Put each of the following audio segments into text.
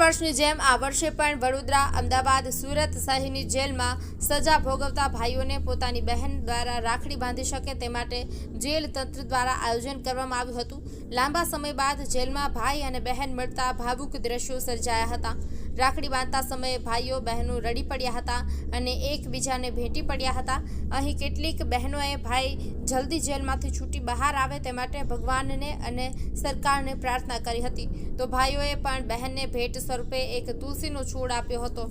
વર્ષની જેમ આ વર્ષે પણ વડોદરા, અમદાવાદ, સુરત સહિતની જેલમાં સજા ભોગવતા ભાઈઓને પોતાની બહેન દ્વારા રાખડી બાંધી શકે તે માટે જેલ તંત્ર દ્વારા આયોજન કરવામાં આવ્યું હતું। લાંબા સમય બાદ જેલમાં ભાઈ અને બહેન મળતા ભાવુક દ્રશ્યો સર્જાયા હતા। રાખડી બાંધતા સમયે ભાઈઓ બહેનો રડી પડ્યા હતા અને એકબીજાને ભેટી પડ્યા હતા। અહીં કેટલીક બહેનોએ ભાઈ જલ્દી જેલમાંથી છૂટી બહાર આવે તે માટે ભગવાનને અને સરકારને પ્રાર્થના કરી હતી, તો ભાઈઓએ પણ બહેનને ભેટ સ્વરૂપે એક તુલસીનો છોડ આપ્યો હતો।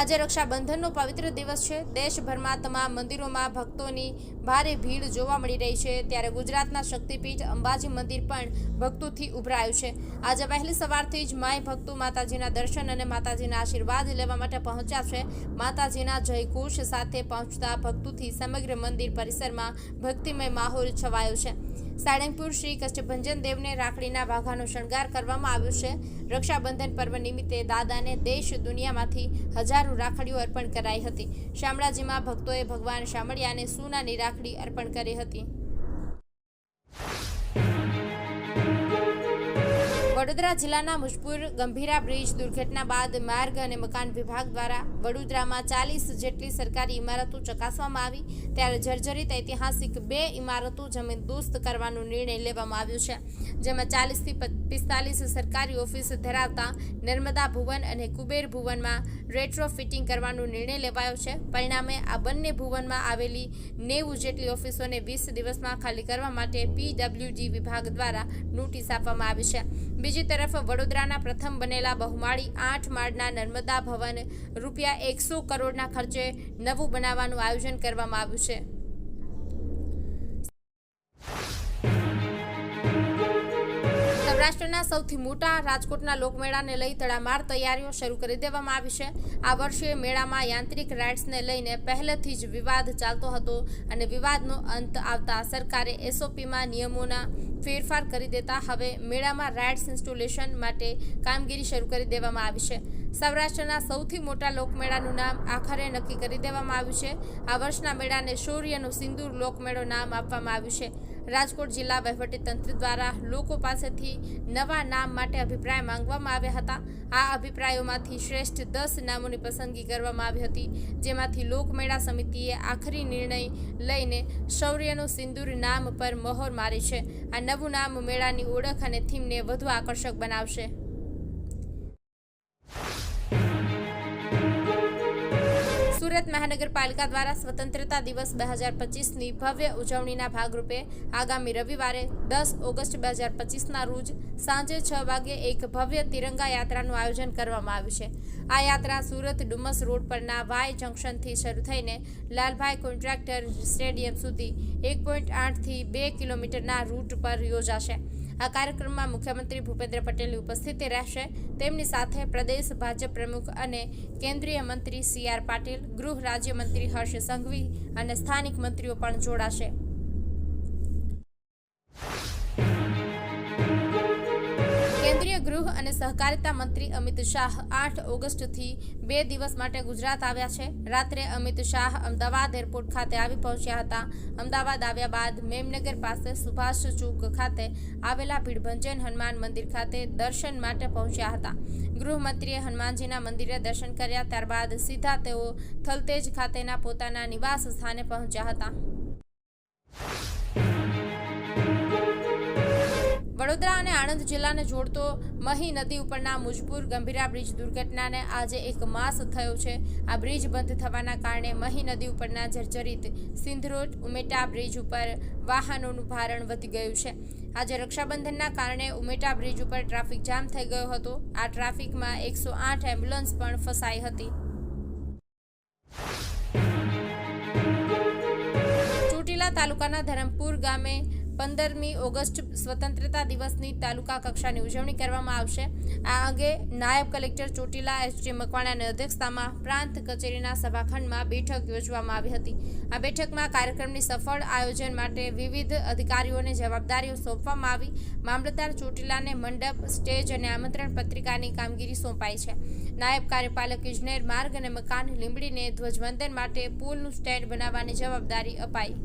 આજે રક્ષાબંધનનો પવિત્ર દિવસ છે। દેશભરમાં તમામ મંદિરોમાં ભક્તોની ભારે ભીડ જોવા મળી રહી છે, ત્યારે ગુજરાતના શક્તિપીઠ અંબાજી મંદિર પણ ભક્તોથી ઉભરાયું છે। આજે વહેલી સવારથી જ માય ભક્તો માતાજીના દર્શન અને માતાજીના આશીર્વાદ લેવા માટે પહોંચ્યા છે। માતાજીના જયઘોષ સાથે પહોંચતા ભક્તોથી સમગ્ર મંદિર પરિસરમાં ભક્તિમય માહોલ છવાયો છે। સાળંગપુર શ્રી કષ્ટભંજન દેવને રાખડીના વાઘાનો શણગાર કરવામાં આવ્યો છે। રક્ષાબંધન પર્વ નિમિત્તે દાદાને દેશ દુનિયામાંથી હજારો રાખડીઓ અર્પણ કરાઈ હતી। શામળાજીમાં ભક્તોએ ભગવાન શામળિયાને સોનાની રાખડી અર્પણ કરી હતી। વડોદરા જિલ્લાના મુજપુર ગંભીરા બ્રિજ દુર્ઘટના બાદ માર્ગ અને મકાન વિભાગ દ્વારા વડોદરામાં 40 જેટલી સરકારી ઇમારતો ચકાસવામાં આવી, ત્યારે જર્જરિત ઐતિહાસિક 2 ઇમારતો જમીનદોસ્ત કરવાનો નિર્ણય લેવામાં આવ્યો છે, જેમાં 40 થી 45 સરકારી ઓફિસ ધરાવતા નર્મદા ભુવન અને કુબેર ભુવનમાં રેટ્રોફિટિંગ કરવાનો નિર્ણય લેવાયો છે। પરિણામે આ બંને ભુવનમાં આવેલી 90 જેટલી ઓફિસોને 20 દિવસમાં ખાલી કરવા માટે PWD વિભાગ દ્વારા નોટિસ આપવામાં આવી છે। બીજી તરફ વડોદરાના પ્રથમ બનેલા બહુમાળી 8 માળના નર્મદા ભવન ₹100 કરોડના ખર્ચે નવું બનાવવાનું આયોજન કરવામાં આવ્યું છે। સૌરાષ્ટ્રના સૌથી મોટા રાજકોટના લોકમેળાને લઈ તડામાર તૈયારીઓ શરૂ કરી દેવામાં આવી છે। આ વર્ષે મેળામાં યાંત્રિક રાઇડ્સને લઈને પહેલેથી જ વિવાદ ચાલતો હતો અને વિવાદનો અંત આવતા સરકારે SOPમાં નિયમોના ફેરફાર કરી દેતા હવે મેળામાં રાઇડ્સ ઇન્સ્ટોલેશન માટે કામગીરી શરૂ કરી દેવામાં આવી છે। સૌરાષ્ટ્રના સૌથી મોટા લોકમેળાનું નામ આખરે નક્કી કરી દેવામાં આવ્યું છે। આ વર્ષના મેળાને શૌર્યનો સિંદૂર લોકમેળો નામ આપવામાં આવ્યું છે। રાજકોટ જિલ્લા વહીવટીતંત્ર દ્વારા લોકો પાસેથી નવા નામ માટે અભિપ્રાય માંગવામાં આવ્યા હતા। આ અભિપ્રાયોમાંથી શ્રેષ્ઠ 10 નામોની પસંદગી કરવામાં આવી હતી, જેમાંથી લોકમેળા સમિતિએ આખરી નિર્ણય લઈને શૌર્યનો સિંદૂર નામ પર મહોર મારી છે। આ નવું નામ મેળાની ઓળખ અને થીમને વધુ આકર્ષક બનાવશે। સુરત મહાનગરપાલિકા દ્વારા સ્વતંત્રતા દિવસ 2025ની ભવ્ય ઉજવણીના ભાગરૂપે આગામી રવિવારે 10 ઓગસ્ટ 2025ના રોજ સાંજે 6 વાગે એક ભવ્ય તિરંગા યાત્રાનું આયોજન કરવામાં આવ્યું છે। આ યાત્રા સુરત ડુમસ રોડ પરના વાય જંકશનથી શરૂ થઈને લાલભાઈ કોન્ટ્રાક્ટર સ્ટેડિયમ સુધી 1.8 થી 2 કિલોમીટરના રૂટ પર યોજાશે। આ કાર્યક્રમમાં મુખ્યમંત્રી ભૂપેન્દ્ર પટેલ ઉપસ્થિત રહેશે। તેમની સાથે પ્રદેશ ભાજપ પ્રમુખ અને કેન્દ્રીય મંત્રી CR પાટીલ, ગૃહ રાજ્યમંત્રી હર્ષ સંઘવી અને સ્થાનિક મંત્રીઓ પણ જોડાશે। કેન્દ્રીય ગૃહ અને સહકારિતા મંત્રી અમિત શાહ 8 ઓગસ્ટથી 2 દિવસ માટે ગુજરાત આવ્યા છે। રાત્રે અમિત શાહ અમદાવાદ એરપોર્ટ ખાતે આવી પહોંચ્યા હતા। અમદાવાદ આવ્યા બાદ મેમનગર પાસે સુભાષ ચોક ખાતે આવેલા ભીડભંજન હનુમાન મંદિર ખાતે દર્શન માટે પહોંચ્યા હતા। ગૃહમંત્રીએ હનુમાનજીના મંદિરે દર્શન કર્યા, ત્યારબાદ સીધા તેઓ થલતેજ ખાતેના પોતાના નિવાસ સ્થાને પહોંચ્યા હતા। વડોદરા અને આણંદ જિલ્લાને જોડતો મહી નદી ઉપરના મુજપુર ગંભીરા બ્રિજ દુર્ઘટનાને આજે 1 માસ થયો છે। આ બ્રિજ બંધ થવાના કારણે મહી નદી ઉપરના જર્જરિત સિંધરોડ ઉમેટા બ્રિજ ઉપર વાહનોનું ભારણ વધી ગયું છે। આજે રક્ષાબંધનના કારણે ઉમેટા બ્રિજ ઉપર ટ્રાફિક જામ થઈ ગયો હતો। આ ટ્રાફિકમાં 108 એમ્બ્યુલન્સ પણ ફસાઈ હતી। ચોટીલા તાલુકાના ધરમપુર ગામે 15મી ઓગસ્ટ સ્વતંત્રતા દિવસની તાલુકા કક્ષાની ઉજવણી કરવામાં આવશે। આ અંગે નાયબ કલેક્ટર ચોટીલા SJ મકવાણાની અધ્યક્ષતામાં પ્રાંત કચેરીના સભાખંડમાં બેઠક યોજવામાં આવી હતી। આ બેઠકમાં કાર્યક્રમની સફળ આયોજન માટે વિવિધ અધિકારીઓને જવાબદારીઓ સોંપવામાં આવી। મામલતદાર ચોટીલાને મંડપ, સ્ટેજ અને આમંત્રણ પત્રિકાની કામગીરી સોંપાઈ છે। નાયબ કાર્યપાલક ઇજનેર માર્ગ અને મકાન લીંબડીને ધ્વજવંદન માટે પુલનું સ્ટેન્ડ બનાવવાની જવાબદારી અપાઈ।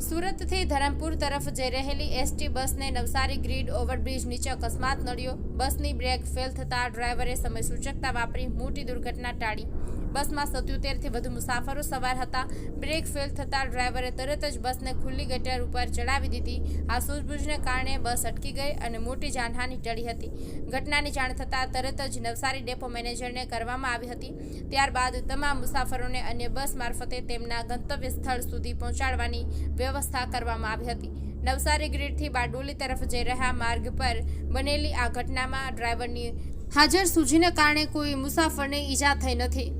સુરતથી ધરમપુર તરફ જઈ રહેલી એસટી બસને નવસારી ગ્રીડ ઓવરબ્રિજ નીચે અકસ્માત નડ્યો. બસની બ્રેક ફેલ થતાં ડ્રાઈવરે સમય સૂચકતા વાપરી મોટી દુર્ઘટના ટાળી. બસમાં 77થી વધુ મુસાફરો સવાર હતા. બ્રેક ફેલ થતાં ડ્રાઈવરે તરત જ બસને ખુલ્લી ગટર ઉપર ચડાવી દીધી. આ સૂઝબૂઝને કારણે બસ અટકી ગઈ અને મોટી જાનહાનિ ટળી હતી. ઘટનાની જાણ થતાં તરત જ નવસારી ડેપો મેનેજરને કરવામાં આવી હતી. ત્યારબાદ તમામ મુસાફરોને અન્ય બસ મારફતે તેમના ગંતવ્ય સ્થળ સુધી પહોંચાડવાની વ્યવસ્થા કરવામાં આવી હતી. નવસારી ગ્રીડથી બારડોલી તરફ જઈ રહ્યા માર્ગ પર બનેલી આ ઘટનામાં ડ્રાઈવરની હાજર સૂઝીને કારણે કોઈ મુસાફરને ઈજા થઈ નથી.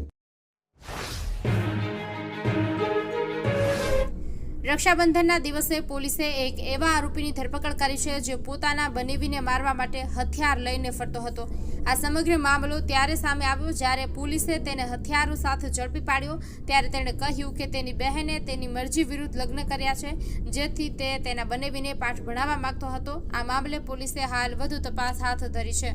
રક્ષાબંધનના દિવસે પોલીસે એક એવા આરોપીની ધરપકડ કરી છે જે પોતાના બનેવીને મારવા માટે હથિયાર લઈને ફરતો હતો. આ સમગ્ર મામલો ત્યારે સામે આવ્યો જ્યારે પોલીસે તેને હથિયારો સાથે ઝડપી પાડ્યો. ત્યારે તેણે કહ્યું કે તેની બહેને તેની મરજી વિરુદ્ધ લગ્ન કર્યા છે, જેથી તે તેના બનેવીને પાઠ ભણાવવા માંગતો હતો. આ મામલે પોલીસે હાલ વધુ તપાસ હાથ ધરી છે.